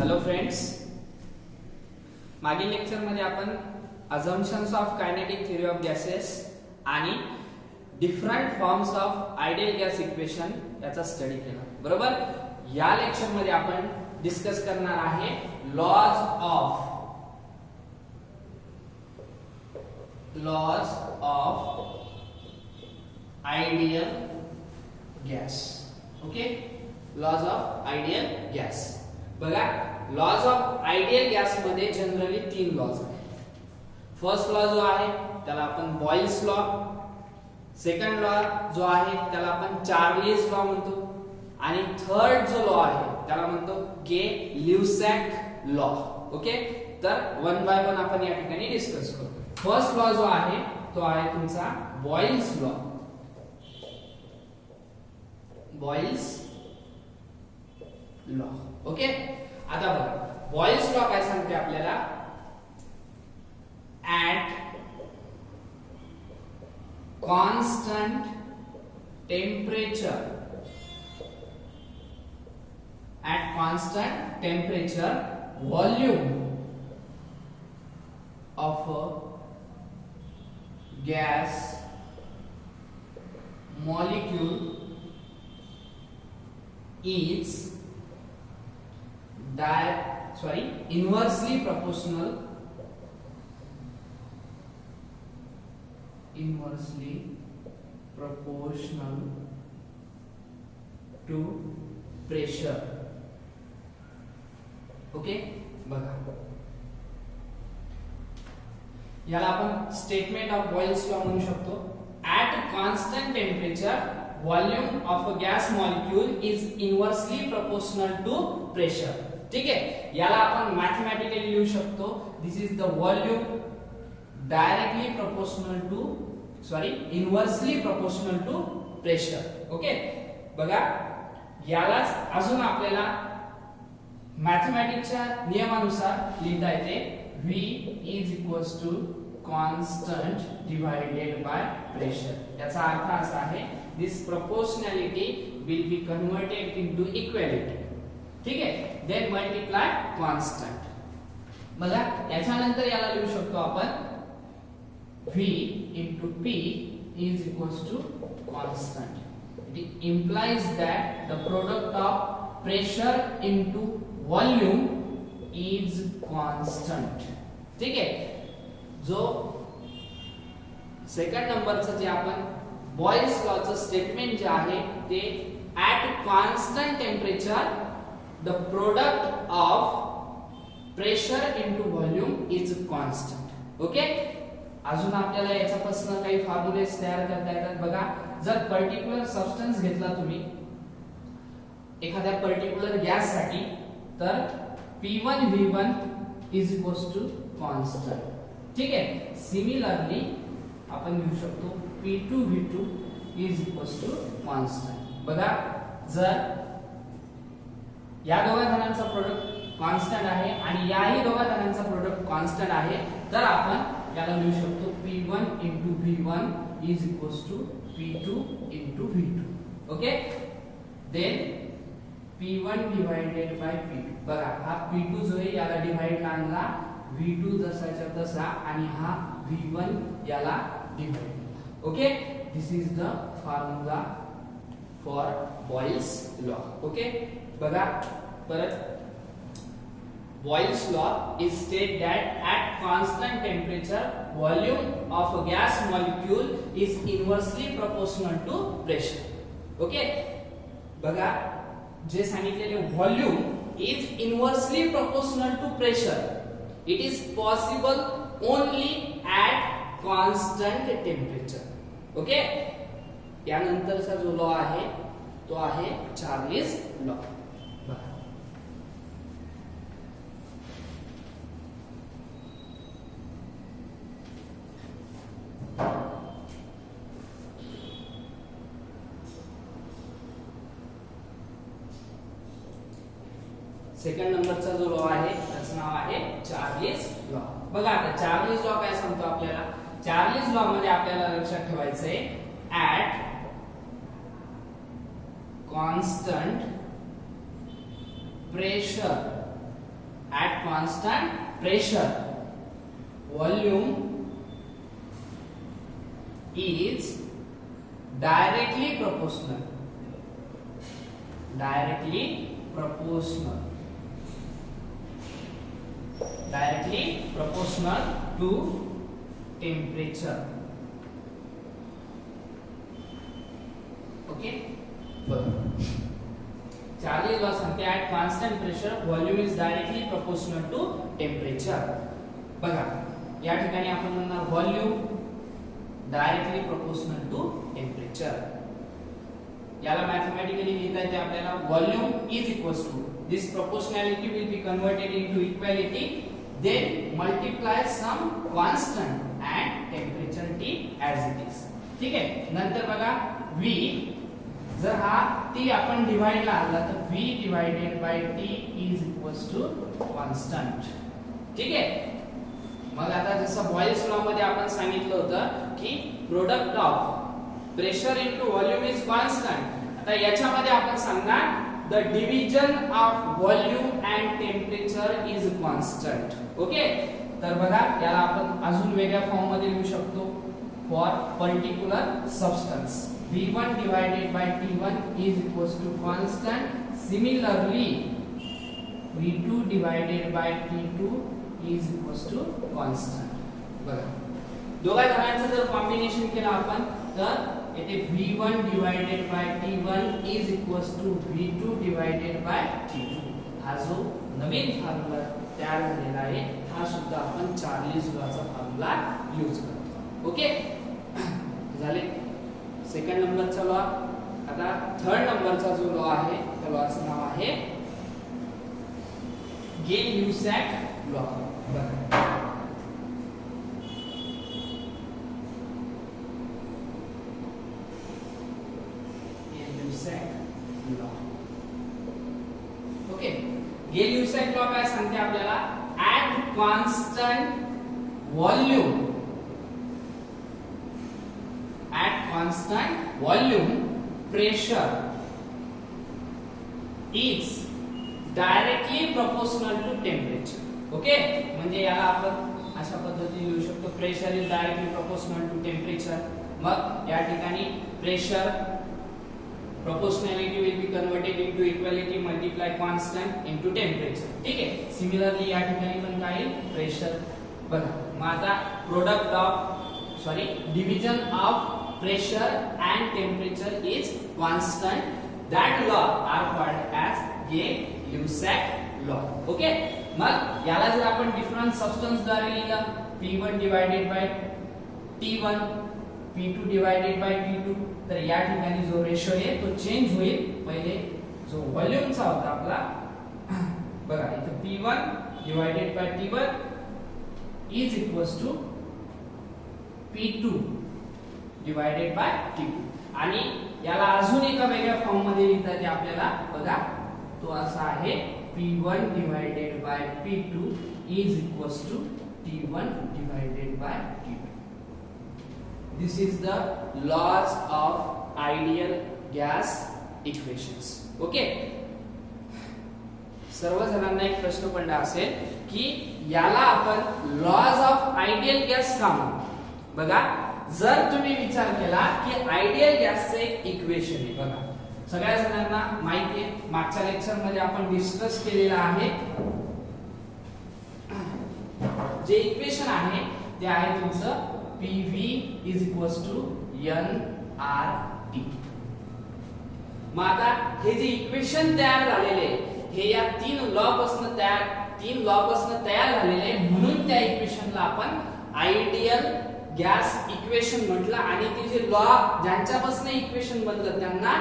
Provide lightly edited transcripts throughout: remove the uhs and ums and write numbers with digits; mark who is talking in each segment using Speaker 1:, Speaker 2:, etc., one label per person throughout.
Speaker 1: Hello friends, मागील लेक्चरमध्ये आपण assumptions of kinetic theory of gases आणि different forms of ideal gas equation याचा स्टडी केला. बरोबर. या लेक्चरमध्ये आपण डिस्कस करणार आहे laws of ideal gas. Okay, laws of ideal gas. बघा, लॉज ऑफ आयडियल गॅस मध्ये जनरली 3 लॉज आहेत. फर्स्ट लॉ जो आहे त्याला आपण बॉयल्स लॉ, सेकंड लॉ जो आहे त्याला आपण चार्लीज लॉ म्हणतो, आणि थर्ड जो लॉ आहे त्याला म्हणतो के-लिव्हसॅक लॉ. ओके, तर वन बाय वन आपण या ठिकाणी डिस्कस करू. फर्स्ट लॉ जो आहे तो आहे तुमचा Boyle's law. Boyle's law. Okay, आता बघा, बॉयल्स लॉ काय सांगते आपल्याला, at constant temperature volume of a gas molecule is inversely proportional to pressure. ओके, बघा, याला आपण स्टेटमेंट ऑफ बॉयल्स लॉ म्हणू शकतो. At constant temperature volume of a gas molecule is inversely proportional to pressure. ठीक आहे, याला आपण मॅथमॅटिकली लिहू शकतो. This is the volume directly proportional to inversely proportional to pressure. Okay, बघा, यालाच अजून आपल्याला मॅथमॅटिक्सच्या नियमानुसार लिहिता येते. V is equals to constant divided by pressure. याचा अर्थ असा आहे, this proportionality will be converted into equality. ठीक आहे, then multiply constant. बघा, याच्यानंतर याला लिहू शकतो आपण V into P is equals to constant. It implies that the product of pressure into volume is constant. ठीक आहे, जो सेकंड नंबरचं जे आपण बॉयल्स लॉचं स्टेटमेंट जे आहे ते at constant temperature the product of pressure into volume is constant. Okay, अजून आपल्याला याच्यापासून काही फॉर्म्युलेस तयार करता येतात. बघा, जर पर्टिक्युलर सबस्टन्स घेतला तुम्ही एखाद्या पर्टिक्युलर गॅस साठी, तर P1 V1 is equals to constant. ठीक आहे, सिमिलरली आपण लिहू शकतो P2 V2 is equals to constant. बघा, जर या दोघा धनांचा प्रोडक्ट कॉन्स्टंट आहे आणि याही दोघा धनांचा प्रोडक्ट कॉन्स्टंट आहे, तर आपण याला लिहू शकतो P1 into V1 is equals to P2 into V2. Okay, then P1 divided by P2. बघा, हा P2 जो आहे याला डिवाइड आणला, V2 जसाच्या तसा, आणि हा V1 याला divide. Okay, this is the formula for boils law. Okay, बघा परत, Boyle's law is state that at constant temperature volume of a gas molecule is inversely proportional to pressure. Okay, बघा, जे सांगितलेले volume is inversely proportional to pressure, it is possible only at constant temperature. Okay, यानंतरचा जो law आहे तो आहे Charlie's law. Second नंबरचा जो लॉ आहे त्याचं नाव आहे चार्लीज लॉ. बघा, आता चार्लीज लॉ काय सांगतो आपल्याला. चार्लीज लॉ मध्ये आपल्याला लक्षात ठेवायचंय, at constant pressure at constant pressure volume is directly proportional to temperature. Okay, Charles's law सांगते at constant pressure volume is directly proportional to temperature. बघा या ठिकाणी आपण म्हणणार volume directly proportional to temperature. याला मॅथमॅटिकली लिहिता येते आपल्याला volume is equals to this proportionality will be converted into equality then multiply some constant and temperature T as it is. ठीक आहे. नंतर बघा V जर हा T आपण डिवाइड ला आणला तर V divided by T is equals to constant. ठीक आहे. मग आता जसं बॉयल्स लॉ मध्ये आपण सांगितलं होतं की product of pressure into volume is constant. आता याच्यामध्ये आपण सांगणार the division of volume and temperature is constant. Okay, तर बघा याला आपण अजून वेगळ्या फॉर्म मध्ये लिहू शकतो. For particular substance V1 divided by T1 is equals to constant. Similarly V2 divided by T2 is equals to constant. बघा दोघा जणांचं जर कॉम्बिनेशन केलं आपण तर येथे V1 divided by T1 is equals to V2 divided by T2. हा जो नवीन फॉर्म्युला तयार झालेला आहे हा सुद्धा आपण चार्लीज लॉचा फॉर्म्युला यूज करतो. ओके, झाले सेकंड नंबरचा लॉ. आता थर्ड नंबरचा जो लॉ आहे त्या लॉचं नाव आहे गेल-ल्यूसॅक लॉ. बघा लॉ. ओके, गेल-ल्यूसॅक लॉ काय सांगते आपल्याला at constant volume pressure is directly proportional to temperature. Okay, म्हणजे याला आपण अशा पद्धतीने लिहू शकतो pressure is directly proportional to temperature. मग या ठिकाणी pressure proportionality will be converted into equality multiply constant into temperature. ठीक आहे. सिमिलरली या ठिकाणी पण काय प्रेशर. बघा मग आता product of division of pressure and temperature is constant. That law are called as Gay Lussac law. Okay, मग याला जर आपण डिफरंट सबस्टन्स द्वारे लिहिला P1 divided by T1 P2 divided by T2 तर या ठिकाणी जो रेशो आहे तो चेंज होईल. पहिले जो व्हॉल्यूमचा होता आपला बघा इथे P1 divided by T1 is equals to P2 divided by T2. आणि याला अजून एका वेगळ्या फॉर्म मध्ये लिहिता येते आपल्याला. बघा तो असा आहे P1 divided by P2 is equals to T1 divided by T2. This is the laws of ideal gas equations. Okay. सर्व जणांना एक प्रश्न पडला असेल की याला आपण लॉज ऑफ आयडियल गॅस का म्हणतो. बघा जर तुम्ही विचार केला की आयडियल गॅसचे एक इक्वेशन आहे. बघा सगळ्या जणांना माहिती आहे मागच्या लेक्चर मध्ये आपण डिस्कस केलेलं आहे. जे इक्वेशन आहे ते आहे तुमचं PV is equals to NRT. मग आता हे जे इक्वेशन तयार झालेले हे या तीन लॉ पासून तयार झालेले म्हणून त्या इक्वेशनला आपण आयडियल गॅस इक्वेशन म्हटलं. आणि ते जे लॉ ज्यांच्यापासून इक्वेशन बनलं त्यांना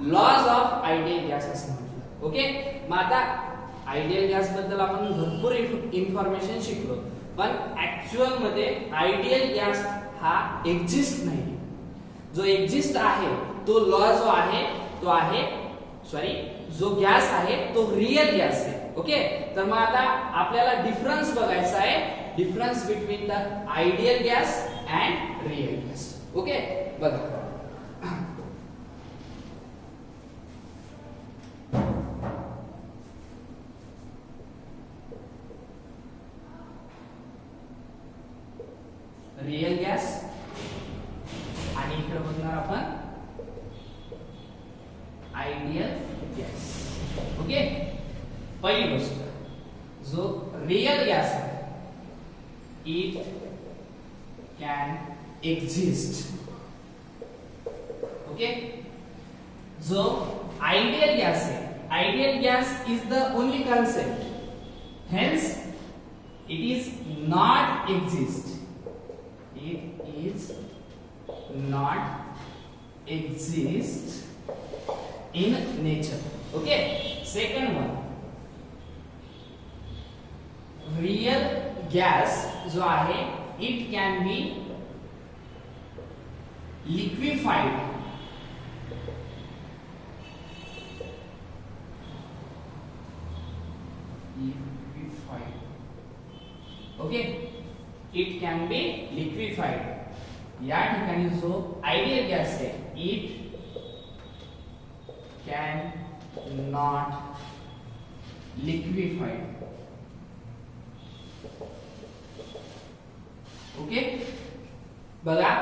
Speaker 1: लॉज ऑफ आयडियल गॅस असं म्हटलं. ओके, मग आता आयडियल गॅस बद्दल आपण भरपूर इन्फॉर्मेशन शिकलो पण ऍक्च्युअल मध्ये आयडियल गॅस हा एक्झिस्ट नाही. जो एक्झिस्ट आहे तो लॉ जो आहे तो आहे जो गॅस आहे तो रियल गॅस आहे. ओके, तर मग आता आपल्याला डिफरन्स बघायचा आहे. Difference between the ideal gas and real gas. Okay, बघा रियल गॅस आणि इकडे बघणार आपण आयडियल गॅस. ओके, पहिली गोष्ट जो रियल गॅस आहे इट कॅन एक्झिस्ट. ओके, जो आयडियल गॅस आहे, ideal gas is the only concept, hence it is not exist, it is not exist in nature. Okay, second one, real gas जो आहे it can be liquefied. Okay, it can be liquefied. या ठिकाणी जो ideal gas आहे it can not liquefied. Okay, बघा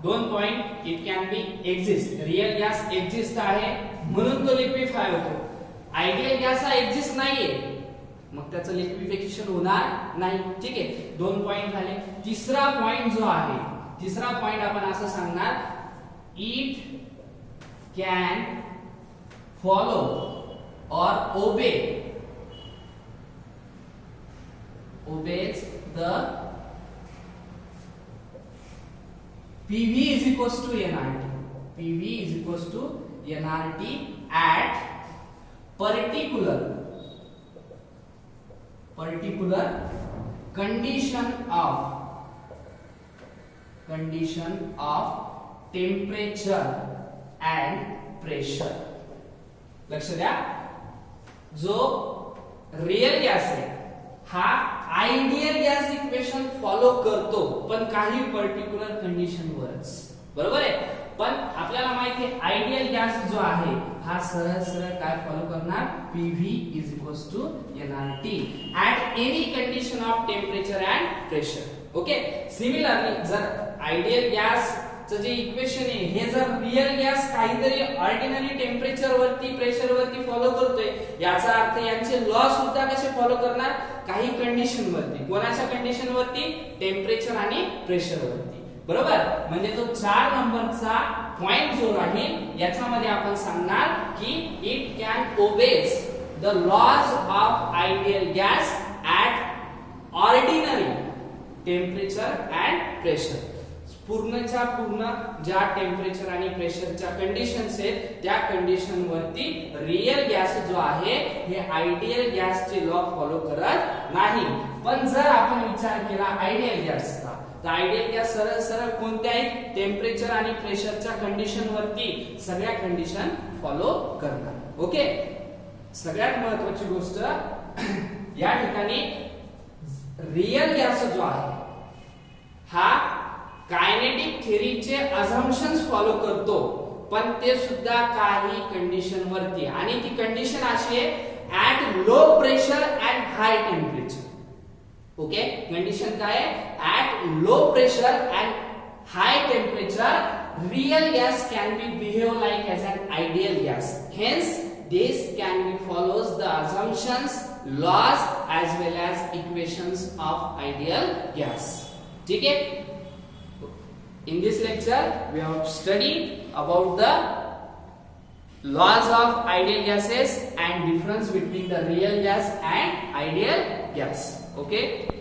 Speaker 1: दोन point. It can be exist, real gas exist आहे म्हणून तो लिक्विफाय होतो. आयडियल गॅस हा एक्झिस्ट नाहीये मग त्याचं लिक्विफिकेशन होणार नाही. ठीक आहे, दोन पॉइंट झाले. तिसरा पॉइंट जो आहे, तिसरा पॉइंट आपण असं सांगणार इट कॅन फॉलो और obeys the PV is equals to nRT. PV is equals to nRT at particular condition of temperature and pressure. लक्ष द्या, जो रियल गॅस आहे हा आयडियल गॅस इक्वेशन फॉलो करतो पण काही पर्टिक्युलर कंडिशन वरच. बरोबर आहे, पण आपल्याला माहिती आहे आयडियल गॅस जो आहे हा सरळ सरळ काय फॉलो करणार PV is equals to nRT at any condition of temperature and pressure. Okay, similarly जर आयडियल गॅस चं जे इक्वेशन आहे हे जर रियल गॅस काहीतरी ऑर्डिनरी टेम्परेचर वरती प्रेशर वरती फॉलो करतोय याचा अर्थ यांचे लॉ सुद्धा कसे फॉलो करणार काही कंडिशन वरती. कोणाच्या कंडिशन वरती? टेम्परेचर आणि प्रेशर वरती. बरोबर, म्हणजे तो 4 नंबरचा पॉइंट जो राहील याच्यामध्ये आपण सांगणार की it can obey the laws of ideal gas at ordinary temperature and pressure. पूर्णच्या पूर्ण ज्या टेम्परेचर आणि प्रेशरच्या कंडिशन्स आहेत त्या कंडिशन वरती रियल गॅस जो आहे हे आयडियल गॅसचे लॉ फॉलो करत नाही. पण जर आपण विचार केला आयडियल गॅसचा तर आयडियल गॅस सरळ सरळ कोणत्याही टेम्परेचर आणि प्रेशरच्या कंडिशन वरती सगळ्या कंडिशन फॉलो करणार. ओके, सगळ्यात महत्त्वाची गोष्ट या ठिकाणी रियल गॅस जो आहे हा कायनेटिक थेअरीचे अझम्पशन्स फॉलो करतो पण ते सुद्धा काही कंडिशन वरती. आणि ती कंडिशन अशी आहे at low pressure and high temperature. Okay, condition काय आहे at low pressure and high temperature real gas can be behave like as an ideal gas. Hence this can be follows the assumptions laws as well as equations of ideal gas. ठीक आहे, in this lecture we have studied about the laws of ideal gases and difference between the real gas and ideal gas. Okay.